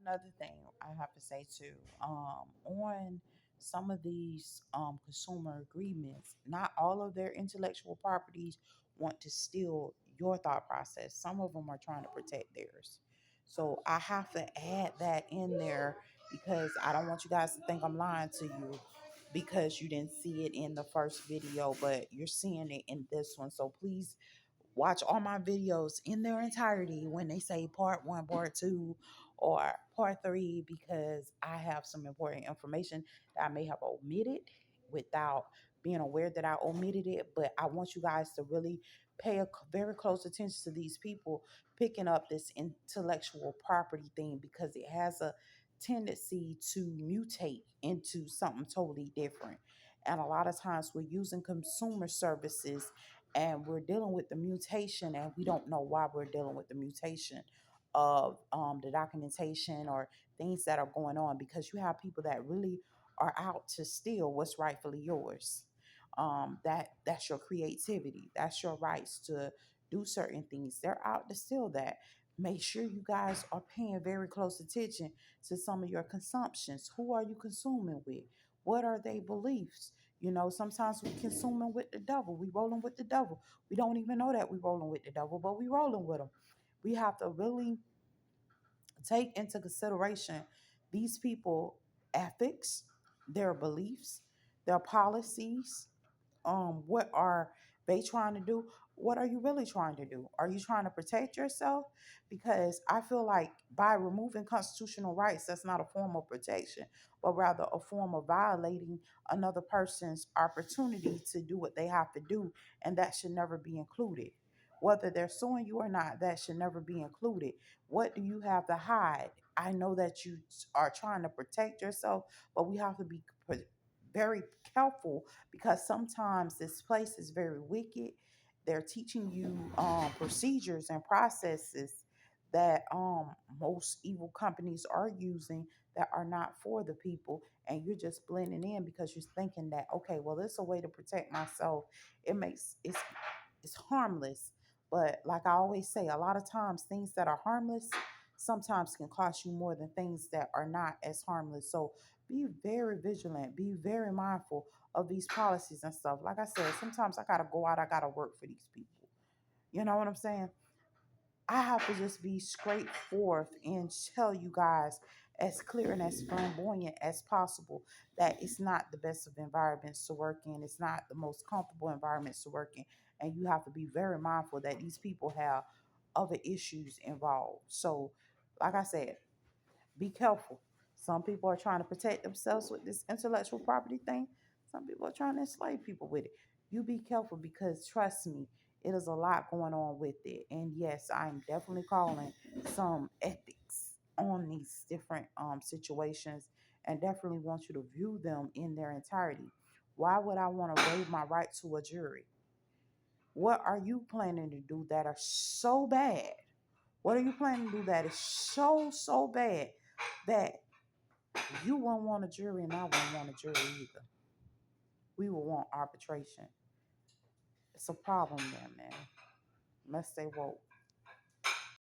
Another thing I have to say too, on some of these consumer agreements, not all of their intellectual properties want to steal your thought process. Some of them are trying to protect theirs. So I have to add that in there because I don't want you guys to think I'm lying to you because you didn't see it in the first video, but you're seeing it in this one. So please watch all my videos in their entirety when they say part one, part two, or part three, because I have some important information that I may have omitted without being aware that I omitted it. But I want you guys to really pay very close attention to these people picking up this intellectual property thing because it has a tendency to mutate into something totally different. And a lot of times we're using consumer services and we're dealing with the mutation and we don't know why we're dealing with the mutation of the documentation or things that are going on because you have people that really are out to steal what's rightfully yours. That's your creativity, that's your rights to do certain things. They're out to steal that. Make sure you guys are paying very close attention to some of your consumptions. Who are you consuming with? What are their beliefs? You know, sometimes we consuming with the devil. We rolling with the devil. We don't even know that we rolling with the devil, but we rolling with him. We have to really take into consideration these people ethics, their beliefs, their policies. What are they trying to do? What are you really trying to do? Are you trying to protect yourself? Because I feel like by removing constitutional rights, that's not a form of protection, but rather a form of violating another person's opportunity to do what they have to do, and that should never be included. Whether they're suing you or not, that should never be included. What do you have to hide? I know that you are trying to protect yourself, but we have to be very careful because sometimes this place is very wicked. They're teaching you procedures and processes that most evil companies are using that are not for the people, and you're just blending in because you're thinking that okay, well, this is a way to protect myself. It's harmless, but like I always say, a lot of times things that are harmless sometimes can cost you more than things that are not as harmless. So be very vigilant, be very mindful of these policies and stuff. Like I said, sometimes I gotta go out, I gotta work for these people. You know what I'm saying? I have to just be straightforward and tell you guys as clear and as flamboyant as possible that it's not the best of environments to work in. It's not the most comfortable environments to work in. And you have to be very mindful that these people have other issues involved. So, like I said, be careful. Some people are trying to protect themselves with this intellectual property thing. Some people are trying to enslave people with it. You be careful because trust me, it is a lot going on with it. And yes, I'm definitely calling some ethics on these different situations and definitely want you to view them in their entirety. Why would I want to waive my right to a jury? What are you planning to do that are so bad? What are you planning to do that is so bad that you won't want a jury and I won't want a jury either? We will want arbitration. It's a problem there, man. Let's stay woke.